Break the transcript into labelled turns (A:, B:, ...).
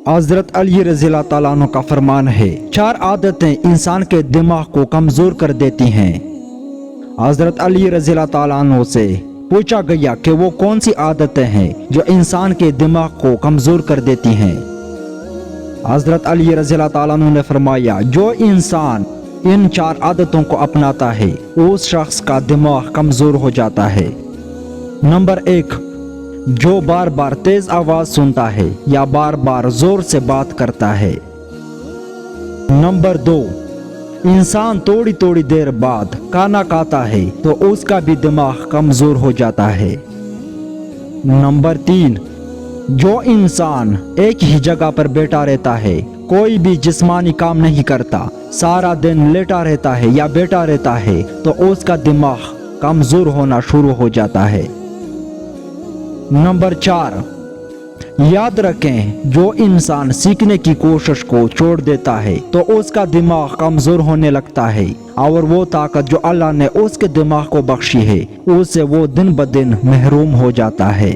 A: حضرت علی رضی اللہ تعالیٰ عنہ کا فرمان ہے 4 عادتیں انسان کے دماغ کو کمزور کر دیتی ہیں۔ حضرت علی رضی اللہ تعالیٰ عنہ سے پوچھا گیا کہ وہ کون سی عادتیں ہیں جو انسان کے دماغ کو کمزور کر دیتی ہیں۔ حضرت علی رضی اللہ تعالیٰ عنہ نے فرمایا جو انسان ان 4 عادتوں کو اپناتا ہے اس شخص کا دماغ کمزور ہو جاتا ہے۔ نمبر 1، جو بار بار تیز آواز سنتا ہے یا بار بار زور سے بات کرتا ہے۔ نمبر 2، انسان تھوڑی دیر بعد کھانا کھاتا ہے تو اس کا بھی دماغ کمزور ہو جاتا ہے۔ نمبر 3، جو انسان ایک ہی جگہ پر بیٹھا رہتا ہے، کوئی بھی جسمانی کام نہیں کرتا، سارا دن لیٹا رہتا ہے یا بیٹھا رہتا ہے تو اس کا دماغ کمزور ہونا شروع ہو جاتا ہے۔ نمبر 4، یاد رکھیں جو انسان سیکھنے کی کوشش کو چھوڑ دیتا ہے تو اس کا دماغ کمزور ہونے لگتا ہے اور وہ طاقت جو اللہ نے اس کے دماغ کو بخشی ہے اس سے وہ دن بدن محروم ہو جاتا ہے۔